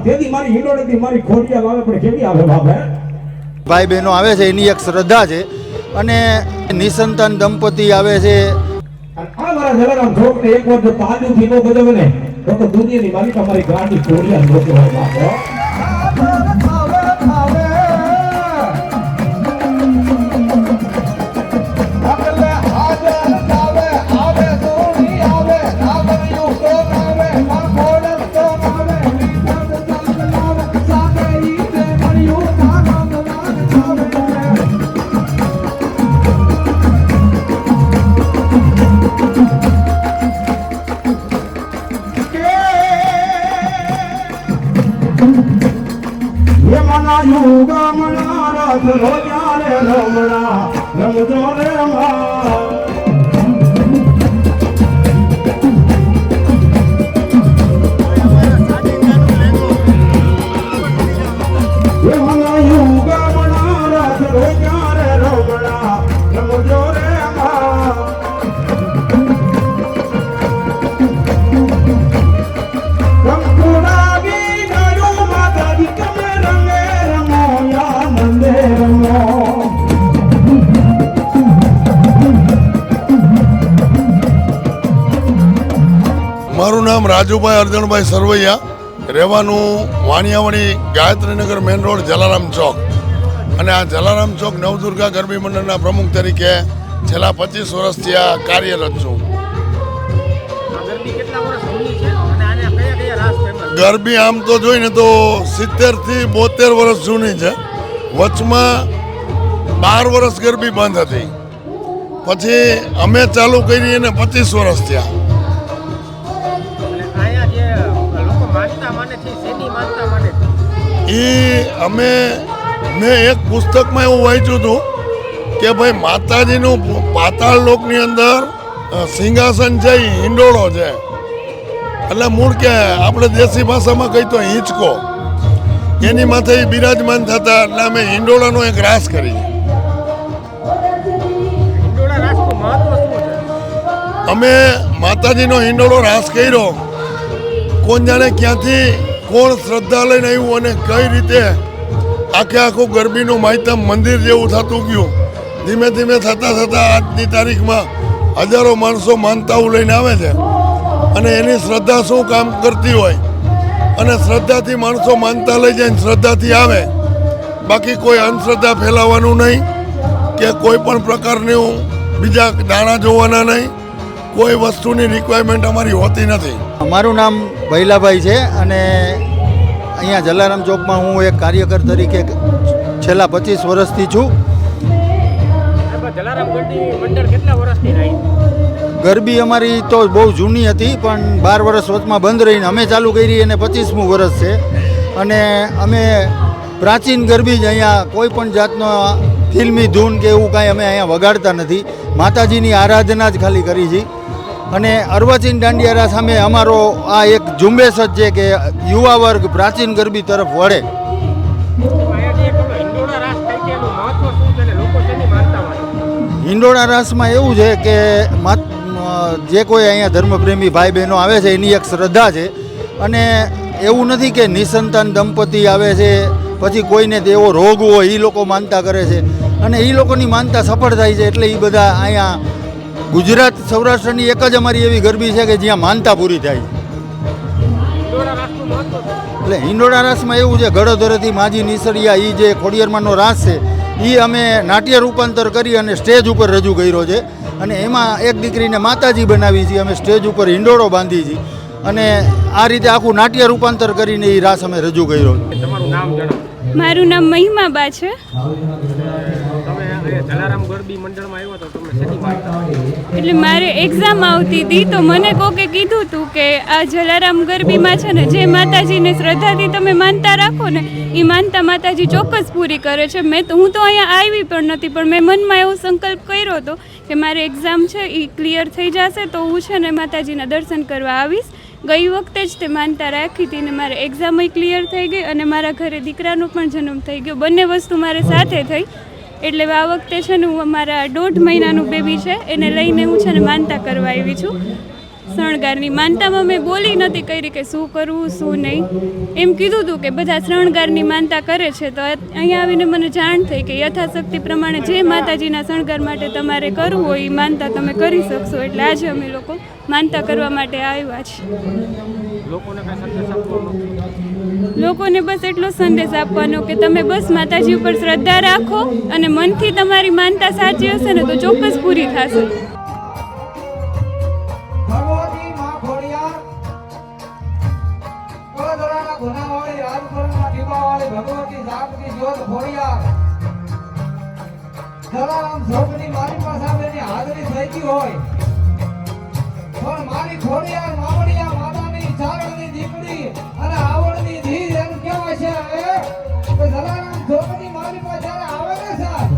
તેથી મારી હિંડોળેથી મારી ખોડિયાલ આવે પણ કેવી આવે બાપે ભાઈ બહેનો આવે છે એની એક શ્રદ્ધા છે અને નિસંતાન દંપતી આવે છે. આ મારા જલારામ છોકને એક વાર જો તાજુ ભીનો બજાવે ને તો દુનિયાની માલિક અમારી ગાંડી ખોડિયાલ લોકો હોય બાપે. યુગમણા રથ રોજારે રમણા રમજો રે મારું નામ રાજુભાઈ અર્જણભાઈ સરવૈયા, રહેવાનું વાણિયાવાડી ગાયત્રીનગર મેઇન રોડ જલારામ ચોક. અને આ જલારામ ચોક નવદુર્ગા ગરબી મંડળના પ્રમુખ તરીકે છેલ્લા 25 વર્ષથી આ કાર્યરત છું. ગરબી આમ તો જોઈને તો 70 થી 72 વર્ષ જૂની છે. વચમાં 12 વર્ષ ગરબી બંધ હતી, પછી અમે ચાલુ કરી અને 25 વર્ષ થયા. મેં એક પુસ્તકમાં એવું વાંચ્યું હતું કે ભાઈ માતાજીનું પાતાળ લોકની અંદર સિંહાસન છે એ હિંડોળો છે. એટલે મૂળ કે આપણે દેશી ભાષામાં કહી તો હિંચકો, એની માથે બિરાજમાન થતા. એટલે અમે હિંડોળાનો એક રાસ કરી. અમે માતાજીનો હિંડોળો રાસ કર્યો. કોણ જાણે ક્યાંથી કોણ શ્રદ્ધા લઈને આવ્યું અને કઈ રીતે આખે આખું ગરબીનું માહિતમ મંદિર જેવું થતું ગયું. ધીમે ધીમે થતાં આજની તારીખમાં હજારો માણસો માનતાઓ લઈને આવે છે. અને એની શ્રદ્ધા શું કામ કરતી હોય, અને શ્રદ્ધાથી માણસો માનતા લઈ જાય, શ્રદ્ધાથી આવે. બાકી કોઈ અંધશ્રદ્ધા ફેલાવવાનું નહીં કે કોઈ પણ પ્રકારનું બીજા દાણા જોવાના નહીં. કોઈ વસ્તુની રિક્વાયરમેન્ટ અમારી હોતી નથી. મારું નામ ભૈલાભાઈ છે અને અહીંયા જલારામ ચોકમાં હું એક કાર્યકર તરીકે છેલ્લા 25 વર્ષથી છું. ગરબી અમારી તો બહુ જૂની હતી, પણ 12 વર્ષ વચમાં બંધ રહીને અમે ચાલુ કરી અને 25મું વર્ષ છે. અને અમે પ્રાચીન ગરબી જ અહીંયા કોઈ પણ જાતનો ફિલ્મી ધૂન કે એવું કાંઈ અમે અહીંયા વગાડતા નથી. માતાજીની આરાધના જ ખાલી કરી છે. અને અર્વાચીન દાંડિયા સામે અમારો આ એક ઝુંબેશ જ છે કે યુવા વર્ગ પ્રાચીન ગરબી તરફ વળે. હિંડોળા રાસમાં એવું છે કે જે કોઈ અહીંયા ધર્મપ્રેમી ભાઈ બહેનો આવે છે એની એક શ્રદ્ધા છે. અને એવું નથી કે નિસંતાન દંપતી આવે છે પછી કોઈને એવો રોગ હોય એ લોકો માનતા કરે છે, અને એ લોકોની માનતા સફળ થાય છે. એટલે એ બધા અહીંયા ગુજરાત સૌરાષ્ટ્રની એક જ અમારી એવી ગરબી છે કે જ્યાં માનતા પૂરી થાય. એટલે હિંડોળા રાસમાં એવું છે, ગળોદરેથી માજી નિસરિયા એ જે ખોડિયારમાંનો રાસ છે એ અમે નાટ્ય રૂપાંતર કરી અને સ્ટેજ ઉપર રજૂ કર્યો છે. અને એમાં એક દીકરીને માતાજી બનાવી છે, અમે સ્ટેજ ઉપર હિંડોળો બાંધી છે. અને આ રીતે આખું નાટ્ય રૂપાંતર કરીને એ રાસ અમે રજૂ કર્યો. તમારું નામ જણાવો. મારું નામ મહિમાબા છે. એટલે મારે એક્ઝામ આવતી હતી તો મને કોકે કીધું હતું કે આ જલારામ ગરબીમાં છે ને જે માતાજીને શ્રદ્ધાથી તમે માનતા રાખો ને એ માનતા માતાજી ચોક્કસ પૂરી કરે છે. હું તો અહીંયા આવી પણ નથી, પણ મેં મનમાં એવો સંકલ્પ કર્યો હતો કે મારી એક્ઝામ છે એ ક્લિયર થઈ જશે તો હું છે ને માતાજીના દર્શન કરવા આવીશ. ગઈ વખતે જ તે માનતા રાખી હતી ને મારે એક્ઝામ ક્લિયર થઈ ગઈ અને મારા ઘરે દીકરાનો પણ જન્મ થઈ ગયો. બંને વસ્તુ મારે સાથે થઈ. એટલે આ વખતે છે ને હું અમારા 1.5 મહિનાનું બેબી છે એને લઈને હું છે ને માનતા કરવા આવી છું. શણગારની માનતામાં મેં બોલી નથી કરી કે શું કરવું શું નહીં. એમ કીધું હતું કે બધા શણગારની માનતા કરે છે, તો અહીંયા આવીને મને જાણ થઈ કે યથાશક્તિ પ્રમાણે જે માતાજીના શણગાર માટે તમારે કરવું હોય એ માનતા તમે કરી શકશો. એટલે આજે અમે લોકો માનતા કરવા માટે આવ્યા છીએ. લોકોને બસ એટલો સંદેશ આપવાનો કે તમે બસ માતાજી ઉપર શ્રદ્ધા રાખો અને મનથી તમારી માનતા સાચી હશે ને તો ચોક્કસ પૂરી થશે. ભગવતી માં ખોડિયાર કોદરાના ગુનાવાળી રાજપુરના દીવાવાળી ભગવતી જાગતી જ્યોત ખોડિયાર જલારામ ચોકની મારી પાસે આવીને હાજરી થઈ ગઈ હોય પણ મારી ખોડિયાર માવડિયા માતાની ચારણની દીકરી અને આવડની ધીર એમ કહેવાય છે કે જલારામ ચોકની મારી પાસે જ્યારે આવે ને સાહેબ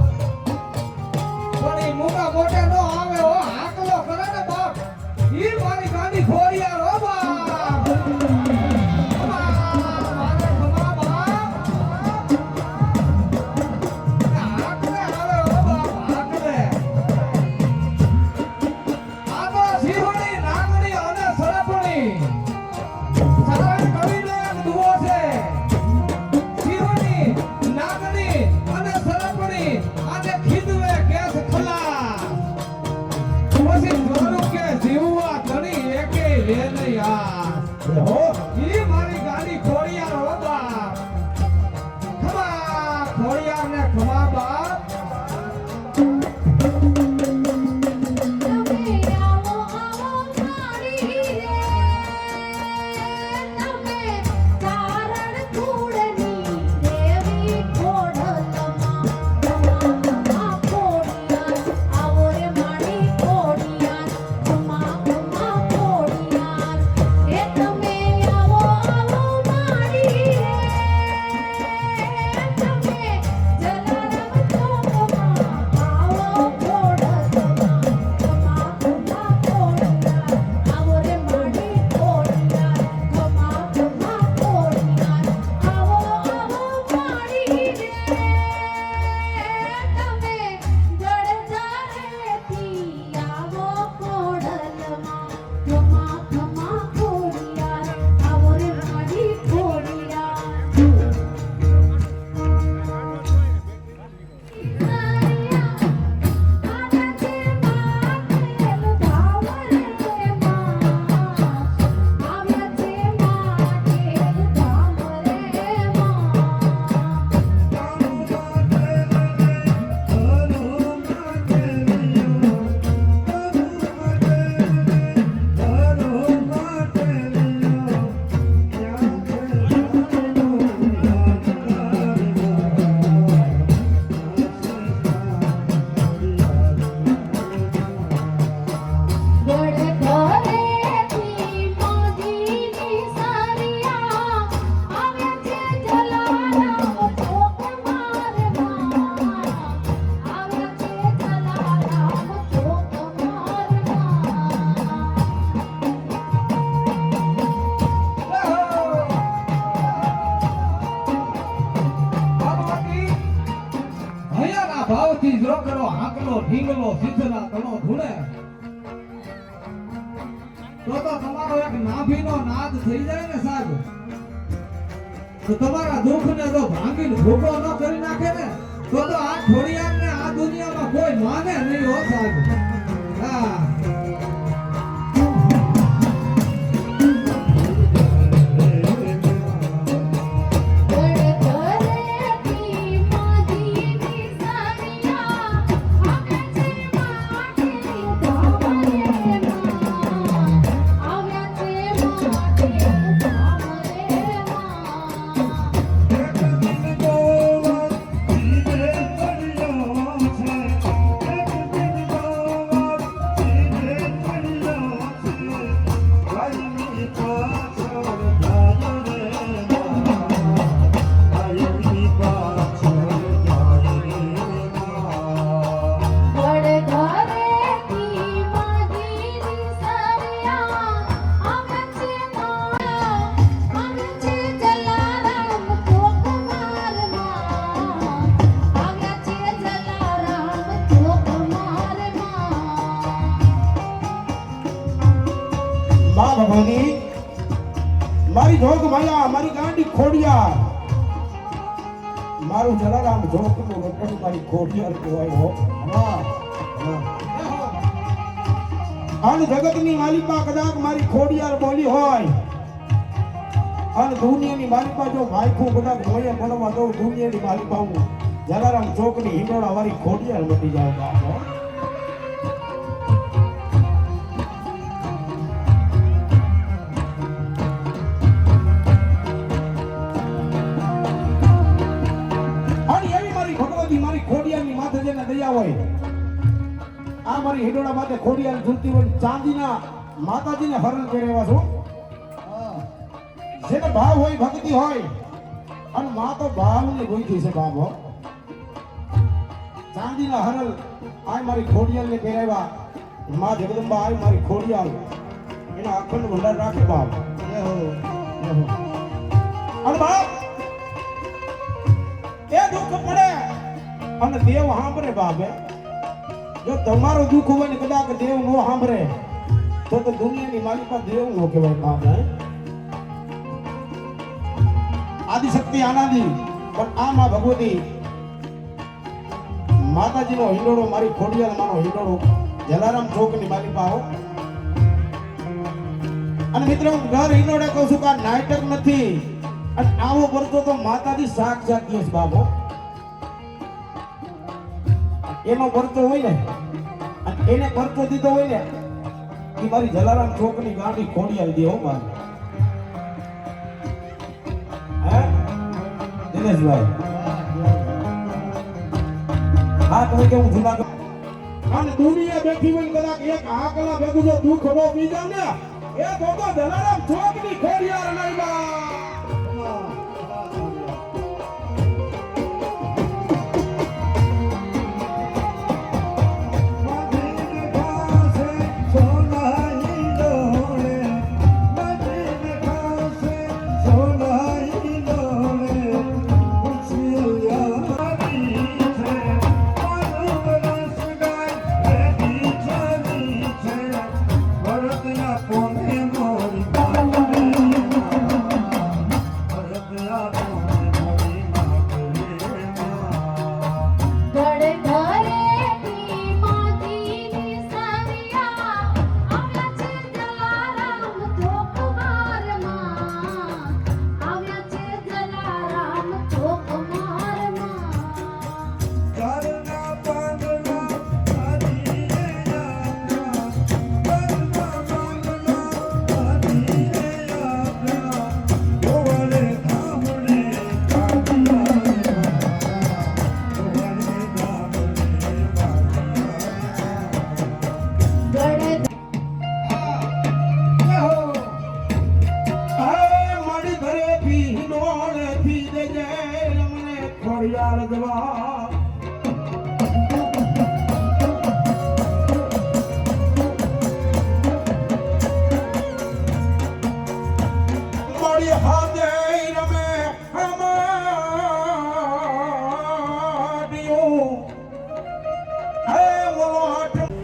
પણ એ મોટા મોટે નો આવે હો હાકલો કરે ને બાપ ઈ મારી ગાડી ખોડિયાર હો બાપ ભાવથી જોકડો હાકલો ઢીંગલો સિદ્ધના તણો ધૂળે તો તમારો એક નાભીનો નાદ થઈ જાય ને સાહેબ તો તમારા દુઃખને તો ભાંગીને ભૂકો ન કરી નાખે ને તો આ ખોડિયારને આ દુનિયામાં કોઈ માને નહીં હો સાહેબ. હા ભગવતી મારી જોગ માયા મારી ગાંડી ખોડિયાર મારું જલારામ જોગનું રટણ મારી ખોડિયાર કહેવાય હો અને જગતની માલિકા કદાચ મારી ખોડિયાર બોલી હોય અને દુનિયાની માલિકા જો ભાઈખું કદાચ મોયે મળવા દઉં દુનિયાની માલિકા હું જલારામ ચોકની હિંડોળા વાળી ખોડિયાર મટી જાય બાપ હો મારી ખોડિયારની માથે જેને દયા હોય આ મારી હિંડોળા માથે ખોડિયાર ઝૂલતી હોય ચાંદીના માતાજીને હરણ પહેરેવા છો જેને ભાવ હોય ભક્તિ હોય અને માં તો ભાવની ગોઈથી છે બાપ હો ચાંદીના હરણ આ મારી ખોડિયારને પહેરાવ્યા માં જગદંબા આ મારી ખોડિયાર એના અખંડ ભંડાર રાખે બાપ અને બાપ એ દુઃખ પડે અને દેવ સાંભળે બાપે જો તમારો દુઃખ હોય ને કદાચ દેવ નો સાંભળે તો દુનિયાની માલિકા દેવ નો કહેવાય બાપ આદિશક્તિ આનાદી પણ આ માં ભગવતી માતાજીનો હિંડોળો મારી ખોડિયાર માનો હિંડોળો જલારામ ચોકની માલિકા હો અને મિત્રો હું ઘર હિંડોળે કહું છું કે આ નાટક નથી અને આવો કરતો તો માતાજી સાક્ષાત દિવસ બાપો એનો પરચો હોય ને અને એને પરચો દીધો હોય ને એ મારી જલારામ ચોકની ગાંડી ખોડિયાર દે હો બાપ હે દિનેશભાઈ હા તમે કેવું જુનાગઢ અને દુનિયા બેઠી હોય કદાચ એક આકલા ભેગું જો દુઃખ નો બીજા ને એ તો જલારામ ચોકની ખોડિયાર નહીં બા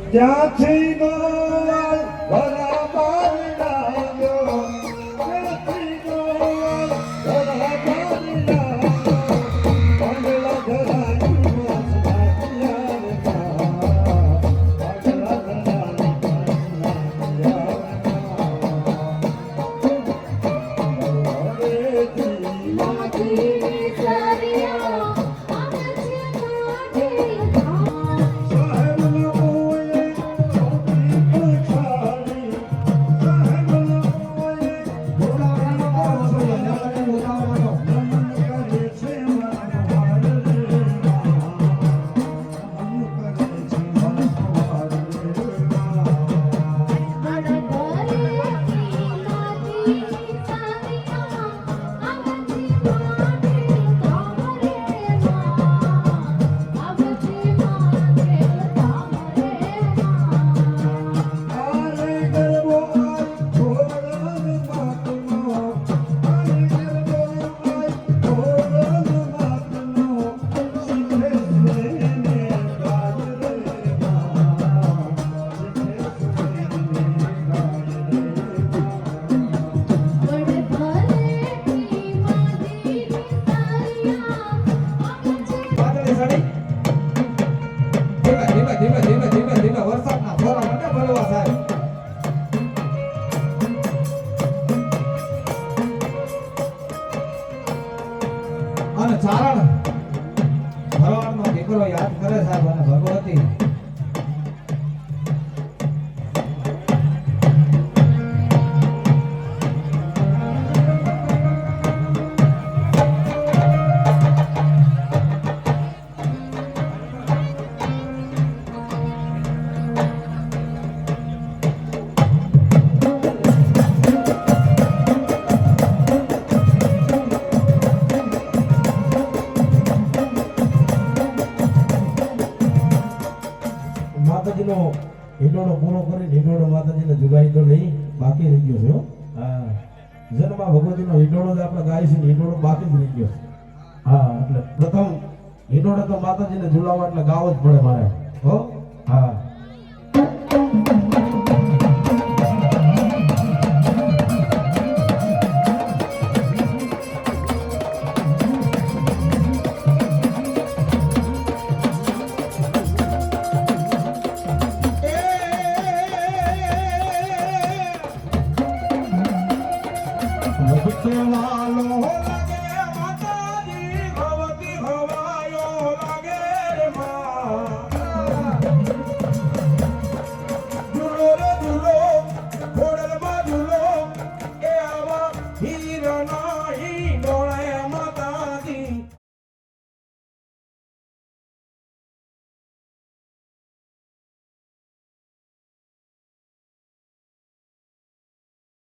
ત્યાંથી ગોવાલ ભરા બારડાયો ત્યાંથી ગોવાલ ભરા બારડાયો પાંડલા ધરાયું વાસના પિયારતા પાંડલા ધરાયું વાસના પિયારતા સાહેબ અને ચારણ ભરવાડનો દીકરો યાદ કરે સાહેબ અને ભગવતી માતાજીનો હિંડોળો પૂરો કરી હિંડોળો માતાજીને જુગાઈ તો નહીં બાકી રહી ગયો છે હો. હા જન્મા ભગવતીનો હિંડોળો જ આપણે ગાય છે ને હિંડોળો બાકી જ રહી ગયો છે. હા એટલે પ્રથમ હિંડોળો તો માતાજીને ઝુલાવવા એટલે ગાવો જ પડે મારે હો. હા વાલો